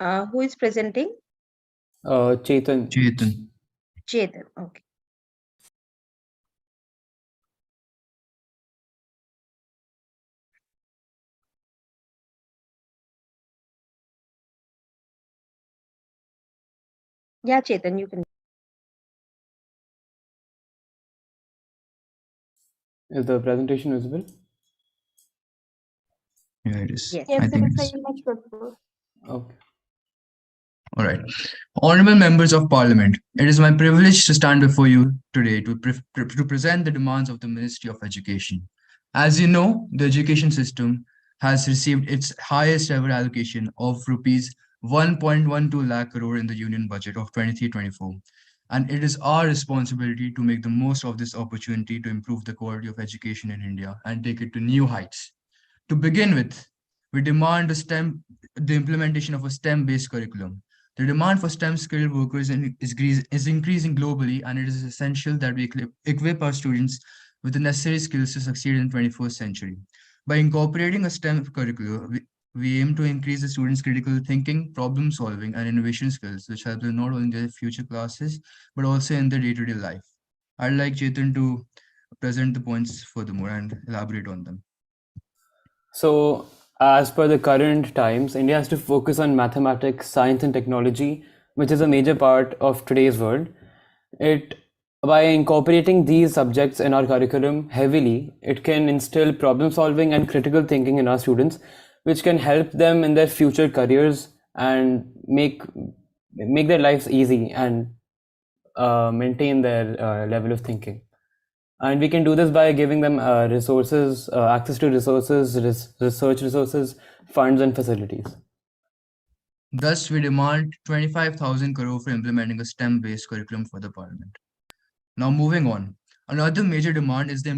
Who is presenting? Chetan. Chetan. Okay. Yeah, Chetan, you can. Is the presentation visible? Yeah, it is. Yes. I think it is. much visible. Okay. All right. Honorable members of Parliament, it is my privilege to stand before you today to present the demands of the Ministry of Education. As you know, the education system has received its highest ever allocation of rupees 1.12 lakh crore in the Union Budget of 23-24. And it is our responsibility to make the most of this opportunity to improve the quality of education in India and take it to new heights. To begin with, we demand the implementation of a STEM-based curriculum. The demand for STEM skilled workers is increasing globally, and it is essential that we equip our students with the necessary skills to succeed in the 21st century. By incorporating a STEM curriculum, we aim to increase the students' critical thinking, problem solving, and innovation skills, which help them not only in their future classes, but also in their day-to-day life. I'd like Chetan to present the points furthermore and elaborate on them. So, as per the current times, India has to focus on mathematics, science, and technology, which is a major part of today's world. By incorporating these subjects in our curriculum heavily, it can instill problem solving and critical thinking in our students, which can help them in their future careers and make their lives easy and maintain their level of thinking. And we can do this by giving them resources, access to resources, research resources, funds, and facilities. Thus, we demand 25,000 crore for implementing a STEM-based curriculum for the Parliament. Now, moving on, another major demand is the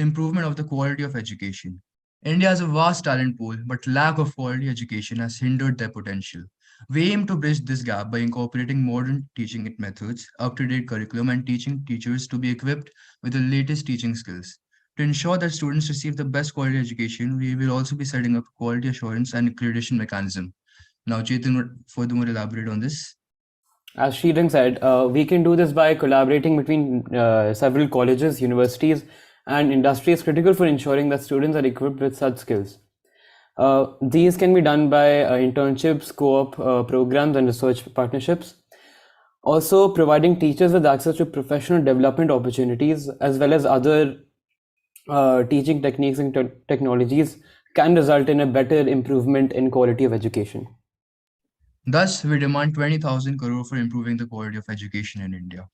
improvement of the quality of education. India has a vast talent pool, but lack of quality education has hindered their potential. We aim to bridge this gap by incorporating modern teaching methods, up-to-date curriculum, and teaching teachers to be equipped with the latest teaching skills. To ensure that students receive the best quality education, we will also be setting up a quality assurance and accreditation mechanism. Now, Chetan would furthermore elaborate on this. As Sridhar said, we can do this by collaborating between several colleges, universities, and industries critical for ensuring that students are equipped with such skills. These can be done by internships, co-op programs, and research partnerships. Also, providing teachers with access to professional development opportunities, as well as other teaching techniques and technologies, can result in a better improvement in quality of education. Thus, we demand 20,000 crore for improving the quality of education in India.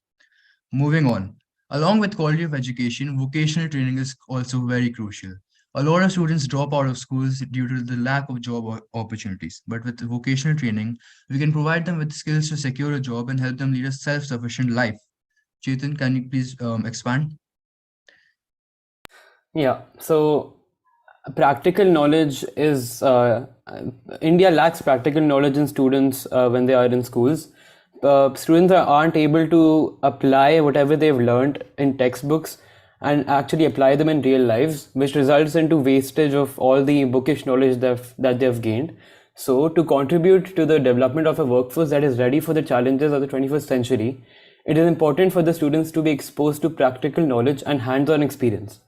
Moving on, along with quality of education, vocational training is also very crucial. A lot of students drop out of schools due to the lack of job opportunities. But with vocational training, we can provide them with skills to secure a job and help them lead a self-sufficient life. Chetan, can you please expand? Yeah, so practical knowledge is India lacks practical knowledge in students when they are in schools. Students aren't able to apply whatever they've learned in textbooks and actually apply them in real lives, which results into wastage of all the bookish knowledge that they've gained. So, to contribute to the development of a workforce that is ready for the challenges of the 21st century, it is important for the students to be exposed to practical knowledge and hands-on experience.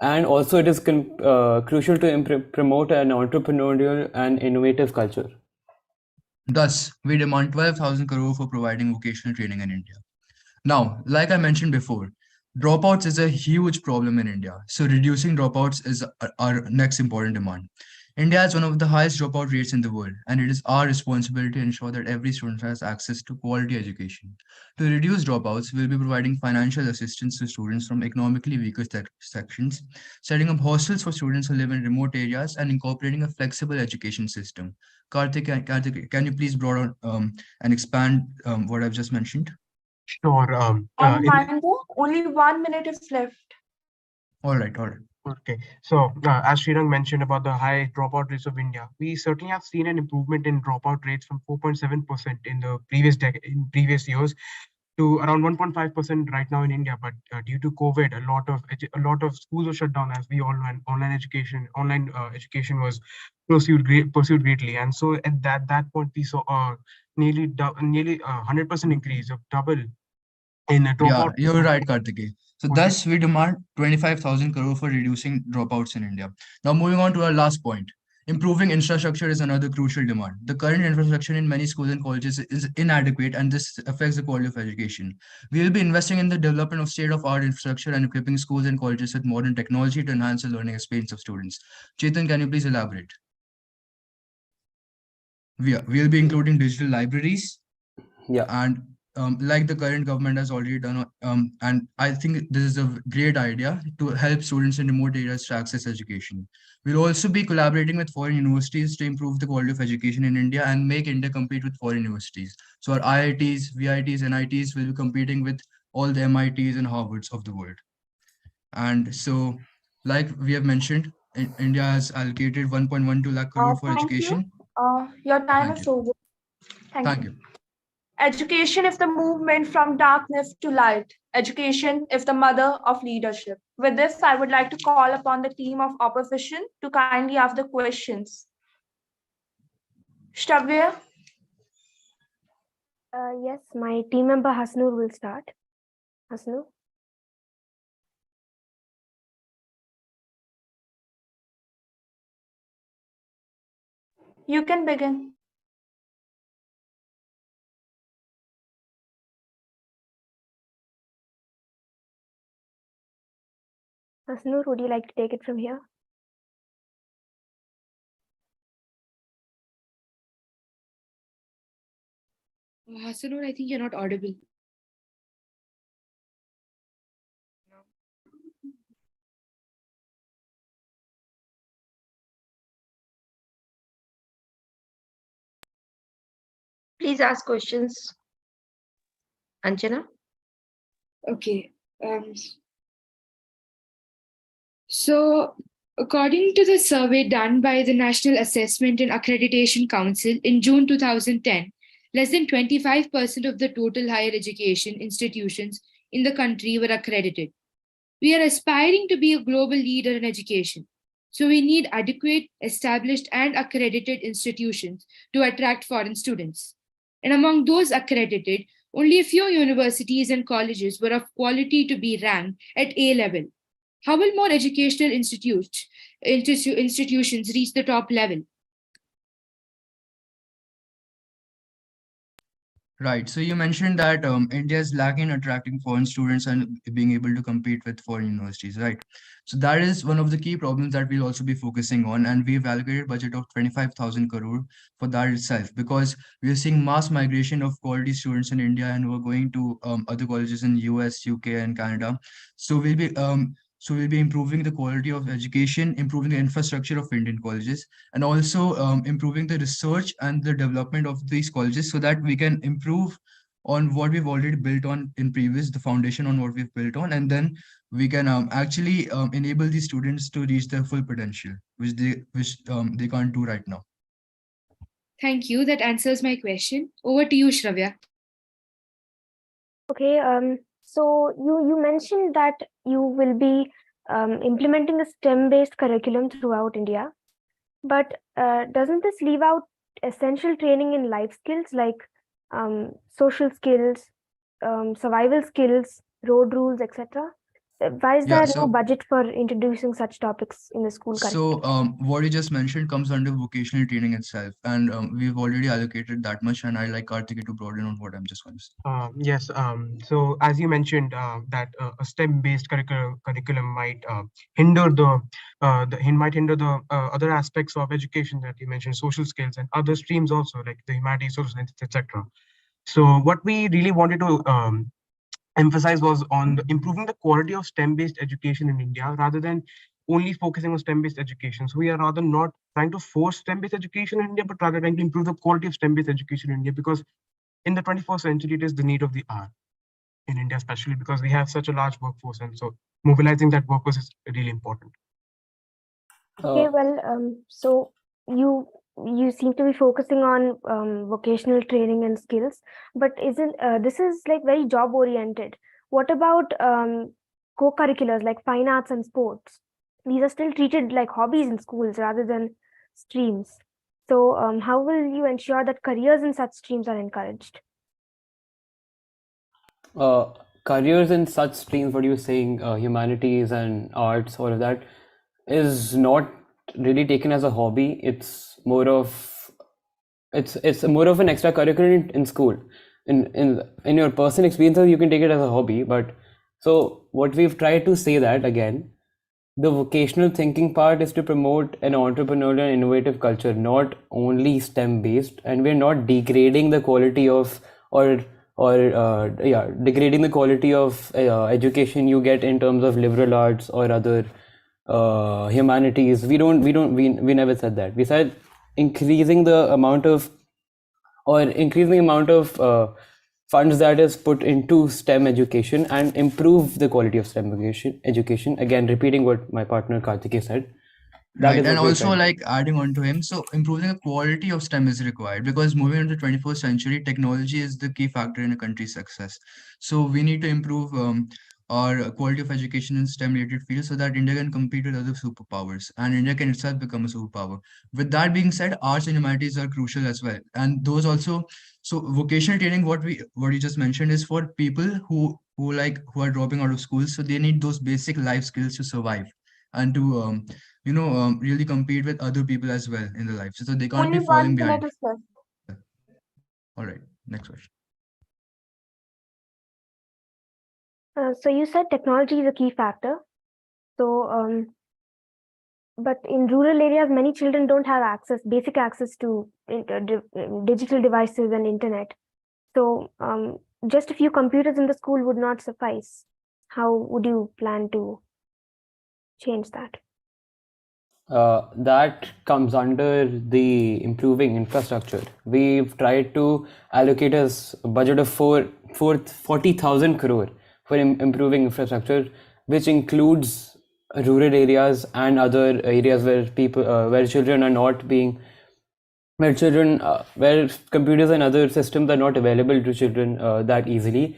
And also, it is crucial to promote an entrepreneurial and innovative culture. Thus, we demand 12,000 crore for providing vocational training in India. Now, like I mentioned before, dropouts is a huge problem in India. So reducing dropouts is our next important demand. India has one of the highest dropout rates in the world, and it is our responsibility to ensure that every student has access to quality education. To reduce dropouts, we'll be providing financial assistance to students from economically weaker sections, setting up hostels for students who live in remote areas, and incorporating a flexible education system. Karthik, can you please broaden and expand what I've just mentioned? Sure. Only 1 minute is left. All right. Okay. So, as Srirang mentioned about the high dropout rates of India, we certainly have seen an improvement in dropout rates from 4.7% in the previous years to around 1.5% right now in India. But due to COVID, a lot of schools were shut down, as we all know, and online education was pursued greatly. And so at that point, we saw nearly 100% increase of double in a Yeah, dropout. you're right, Kartikeya. So Okay. thus we demand 25,000 crore for reducing dropouts in India. Now moving on to our last point. Improving infrastructure is another crucial demand. The current infrastructure in many schools and colleges is inadequate, and this affects the quality of education. We will be investing in the development of state-of-art infrastructure and equipping schools and colleges with modern technology to enhance the learning experience of students. Chetan, can you please elaborate? We'll be including digital libraries, Yeah. and like the current government has already done, and I think this is a great idea to help students in remote areas to access education. We'll also be collaborating with foreign universities to improve the quality of education in India and make India compete with foreign universities. So our IITs, VITs, NITs will be competing with all the MITs and Harvards of the world. And so, like we have mentioned, India has allocated 1.12 lakh crore for Thank education. you. Your time Thank is you. over. Thank Thank you. you. Education is the movement from darkness to light. Education is the mother of leadership. With this, I would like to call upon the team of opposition to kindly ask the questions. Shravya? Yes, my team member Hasnur will start. Hasnur? You can begin. Hasnur, would you like to take it from here? Hasanur, I think you're not audible. Please ask questions. Anjana? Okay. So, according to the survey done by the National Assessment and Accreditation Council in June 2010, less than 25% of the total higher education institutions in the country were accredited. We are aspiring to be a global leader in education. So we need adequate, established, and accredited institutions to attract foreign students. And among those accredited, only a few universities and colleges were of quality to be ranked at A level. How will more educational institutions reach the top level? Right. So you mentioned that India is lacking in attracting foreign students and being able to compete with foreign universities, right? So that is one of the key problems that we'll also be focusing on, and we've allocated budget of 25,000 crore for that itself, because we are seeing mass migration of quality students in India and who are going to other colleges in US, UK, and Canada. So we'll be improving the quality of education, improving the infrastructure of Indian colleges, and also improving the research and the development of these colleges so that we can improve on what we've already built on in previous, the foundation on what we've built on, and then we can actually enable these students to reach their full potential, which they can't do right now. Thank you. That answers my question. Over to you, Shravya. Okay, so you mentioned that you will be implementing a STEM-based curriculum throughout India, but doesn't this leave out essential training in life skills like social skills, survival skills, road rules, etc.? Why is Yeah, there no budget for introducing such topics in the school curriculum? So what you just mentioned comes under vocational training itself, and we've already allocated that much, and I'd like Karthikeya to broaden on what I'm just going to say. Yes. So as you mentioned, that a STEM-based curriculum might hinder the other aspects of education that you mentioned, social skills and other streams also, like the humanities, social sciences, etc. So what we really wanted to emphasize was on improving the quality of STEM-based education in India rather than only focusing on STEM-based education. So we are rather not trying to force STEM-based education in India, but rather trying to improve the quality of STEM-based education in India, because in the 21st century, it is the need of the hour in India, especially because we have such a large workforce. And so mobilizing that workforce is really important. Okay, well, so you you seem to be focusing on vocational training and skills, but isn't this is like very job oriented? What about co-curriculars like fine arts and sports? These are still treated like hobbies in schools rather than streams. So how will you ensure that careers in such streams are encouraged? Careers in such streams, what you're saying, humanities and arts, all of that, is not really taken as a hobby. It's more of more of an extracurricular in school. In your personal experiences, you can take it as a hobby. But so what we've tried to say that again, the vocational thinking part is to promote an entrepreneurial and innovative culture, not only STEM based, and we're not degrading the quality of degrading the quality of education you get in terms of liberal arts or other humanities. We never said that. We said increasing the amount of funds that is put into STEM education and improve the quality of STEM education. Again, repeating what my partner Karthikeya said. Right, and also like adding on to him, so improving the quality of STEM is required because moving into the 21st century, technology is the key factor in a country's success. So we need to improve our quality of education in STEM related fields so that India can compete with other superpowers and India can itself become a superpower. With that being said, arts and humanities are crucial as well, and those also. So vocational training, what you just mentioned, is for people who are dropping out of school, so they need those basic life skills to survive and to really compete with other people as well in their life. So they can't Only be falling 1 minute behind. is left. All right, next question. So you said technology is a key factor. So, but in rural areas, many children don't have basic access to digital devices and internet. So just a few computers in the school would not suffice. How would you plan to change that? That comes under the improving infrastructure. We've tried to allocate a budget of 40,000 crore for improving infrastructure, which includes rural areas and other areas where where children are not being, where computers and other systems are not available to children that easily.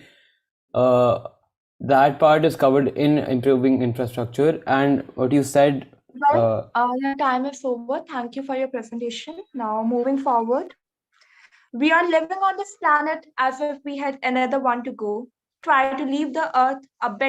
That part is covered in improving infrastructure. And what you said, Well, your time is over. Thank you for your presentation. Now, moving forward, we are living on this planet as if we had another one to go. Try to leave the earth a better